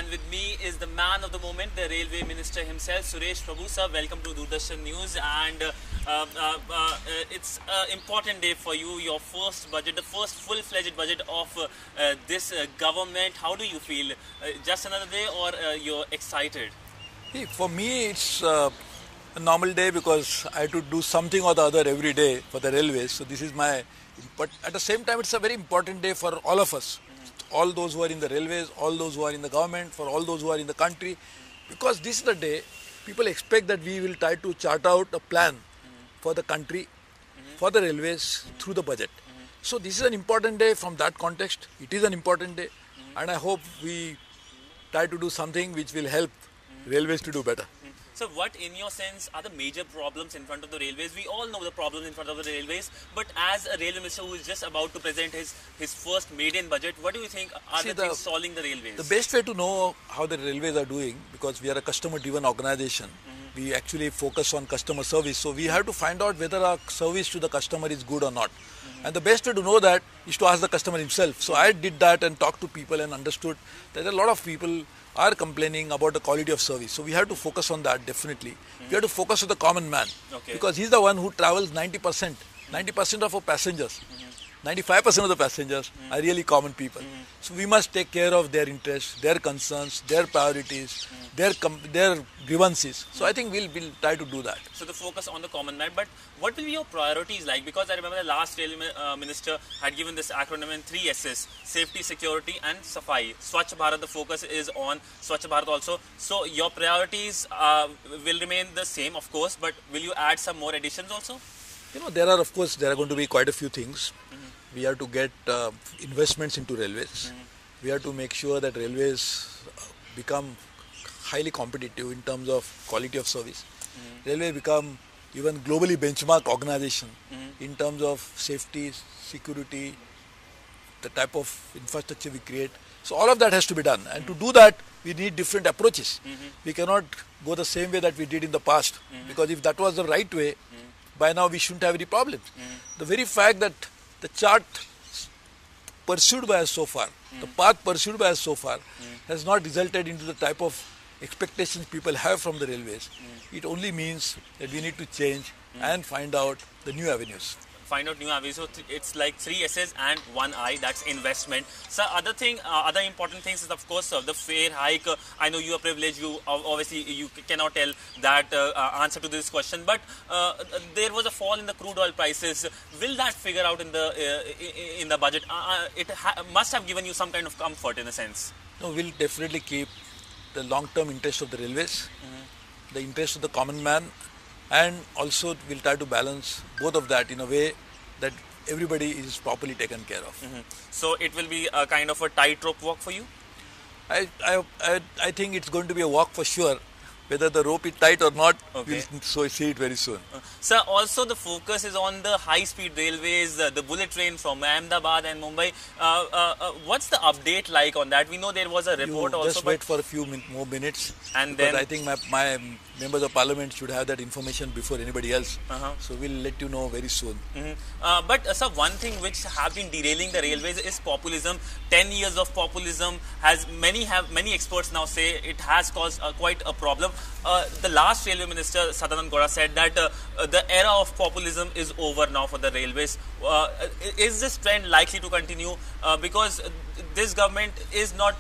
and with me is the man of the moment, the Railway Minister himself, Suresh Prabhu. Sir, welcome to Doordarshan News. And it's an important day for you, your first budget, the first full-fledged budget of this government. How do you feel? Just another day, or you're excited? For me, it's a normal day because I have to do something or the other every day for the railways. So this is but at the same time, it's a very important day for all of us. All those who are in the railways, all those who are in the government, for all those who are in the country. Because this is the day people expect that we will try to chart out a plan for the country, for the railways through the budget. So this is an important day from that context. It is an important day, and I hope we try to do something which will help railways to do better. So what, in your sense, are the major problems in front of the railways? We all know the problems in front of the railways, but as a railway minister who is just about to present his first maiden budget, what do you think are the things solving the railways? The best way to know how the railways are doing, because we are a customer-driven organization, we actually focus on customer service. So we have to find out whether our service to the customer is good or not. And the best way to know that is to ask the customer himself. So I did that and talked to people and understood that a lot of people are complaining about the quality of service. So we have to focus on that definitely. We have to focus on the common man, because he's the one who travels 90% of our passengers. 95% of the passengers are really common people. So we must take care of their interests, their concerns, their priorities, their grievances. So I think we'll try to do that. So the focus on the common man. But what will be your priorities like? Because I remember the last railway minister had given this acronym in 3 S's: safety, security and Safai. Swachh Bharat, the focus is on Swachh Bharat also. So your priorities will remain the same, of course, but will you add some more additions also? You know, there are going to be quite a few things. We have to get investments into railways. We have to make sure that railways become highly competitive in terms of quality of service. Railways become even globally benchmark organization in terms of safety, security, the type of infrastructure we create. So all of that has to be done. And to do that, we need different approaches. We cannot go the same way that we did in the past. Because if that was the right way, by now we shouldn't have any problems. The very fact that the chart pursued by us so far, the path pursued by us so far, has not resulted into the type of expectations people have from the railways. It only means that we need to change and find out the new avenues. Find out new avenues. So it's like 3 S's and 1 I, that's investment. So other important things is, of course, the fare hike. I know you are privileged, obviously you cannot tell that answer to this question, but there was a fall in the crude oil prices. Will that figure out in the budget? It must have given you some kind of comfort in a sense. No, we'll definitely keep the long-term interest of the railways, the interest of the common man, and also we'll try to balance both of that in a way that everybody is properly taken care of. So it will be a kind of a tightrope walk for you? I think it's going to be a walk for sure. Whether the rope is tight or not, we'll see it very soon. Sir, also the focus is on the high-speed railways, the bullet train from Ahmedabad and Mumbai. What's the update like on that? We know there was a report also. Just wait for a few more minutes, and then I think my members of parliament should have that information before anybody else. So we'll let you know very soon. But sir, one thing which have been derailing the railways is populism. 10 years of populism many experts now say it has caused quite a problem. The last railway minister, Sadanand Gowda, said that the era of populism is over now for the railways. Is this trend likely to continue? Because this government is not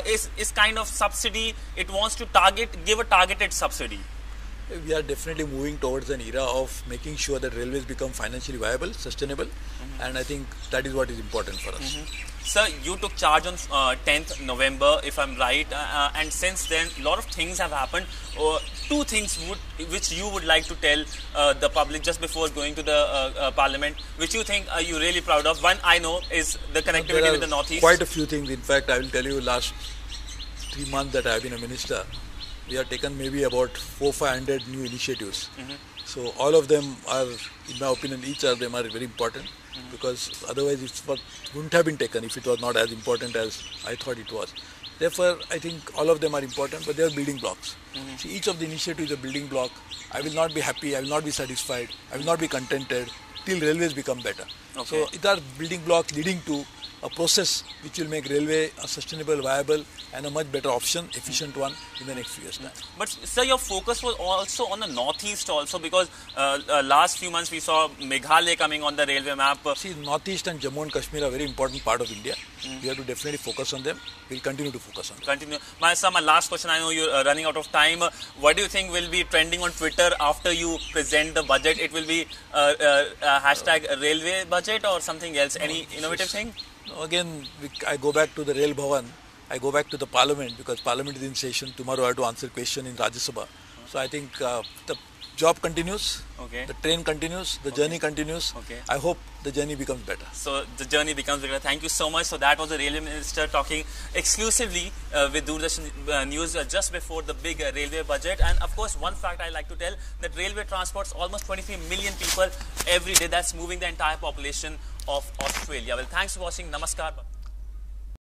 is kind of subsidy. It wants to give a targeted subsidy. We are definitely moving towards an era of making sure that railways become financially viable, sustainable, and I think that is what is important for us. Sir, you took charge on 10th November, if I'm right, and since then a lot of things have happened. 2 things which you would like to tell the public just before going to the parliament, which you think are you really proud of. One, I know, is the connectivity with the northeast. Quite a few things. In fact, I will tell you, last 3 months that I have been a minister, we have taken maybe about 400-500 new initiatives. So all of them are, in my opinion, each of them are very important, because otherwise it wouldn't have been taken if it was not as important as I thought it was. Therefore, I think all of them are important, but they are building blocks. See, each of the initiatives is a building block. I will not be happy, I will not be satisfied, I will not be contented till railways become better. Okay. So it are building blocks leading to a process which will make railway a sustainable, viable and a much better option, efficient one in the next few years' time. But sir, your focus was also on the northeast also, because last few months we saw Meghalaya coming on the railway map. See, Northeast and Jammu and Kashmir are a very important part of India. We have to definitely focus on them. We'll continue to focus on them. Continue. My last question, I know you're running out of time. What do you think will be trending on Twitter after you present the budget? It will be hashtag railway budget or something else? Any innovative thing? Again, I go back to the Rail Bhavan. I go back to the Parliament because Parliament is in session. Tomorrow I have to answer question in Rajya Sabha. So I think the job continues, Okay. the train continues, the journey continues. Okay. I hope the journey becomes better. So the journey becomes bigger. Thank you so much. So that was the Railway Minister talking exclusively with Doordarshan News just before the big railway budget. And of course, one fact I like to tell, that railway transports almost 23 million people every day. That's moving the entire population of Australia. Well, thanks for watching. Namaskar.